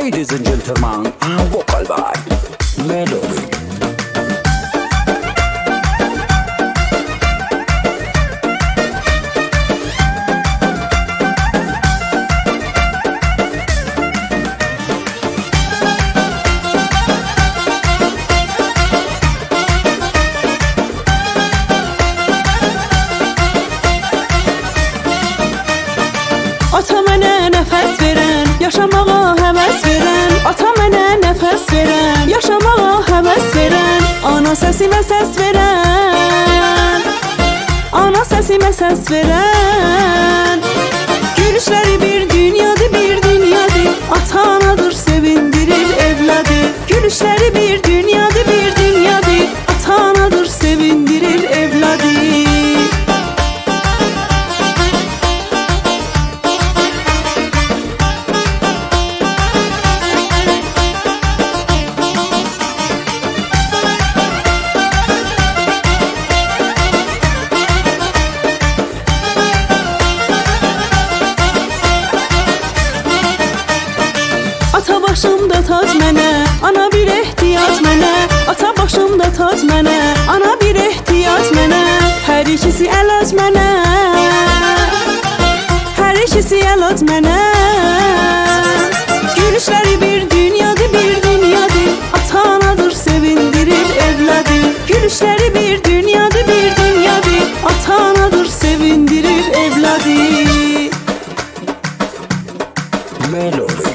Ladies and gentlemen, vocal by Melody. Ata mənə nəfəs verən, yaşamağa həvəs verən. Ata mənə nəfəs verən, yaşamağa həvəs verən. Ana səsimə səs verən, ana səsimə səs verən. Gülüşləri bir dünyadır, bir dünyadır. Ata anadır, sevindirir evladı. Gülüşləri bir dünyadır, bir dünyadır. Ata anadır, sevindirir evladı. Ata başımda tac mənə, ana bir ehtiyac mənə. Ata başımda tac mənə, ana bir ehtiyac mənə. Hər ikisi əlac mənə, hər ikisi əlac mənə. Gülüşləri bir dünyadır, bir dünyadır. Ata anadır, sevindirir evladı. Gülüşləri bir dünyadır, bir dünyadır. Ata anadır, sevindirir evladı. Melody.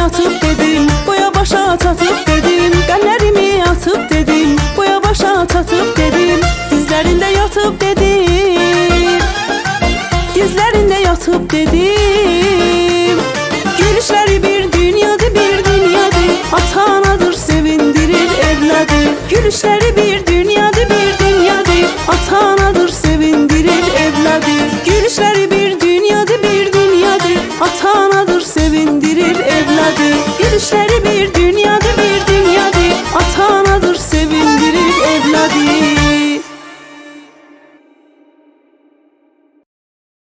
Atıp dedim, boya başa çatıp dedim. Qəllərimi atıp dedim, boya başa çatıp dedim. Dizlərində yatıp dedim, dizlərində yatıp dedim. Gülüşləri bir dünyadır, bir dünyadır. Ata anadır, sevindirir evladı. Gülüşləri bir dünyadır, bir dünyadır. Ata anadır, sevindirir evladı. Gülüşləri bir dünyadır, bir dünyadır. Ata anadır, sevindirir evladı. Gülüşləri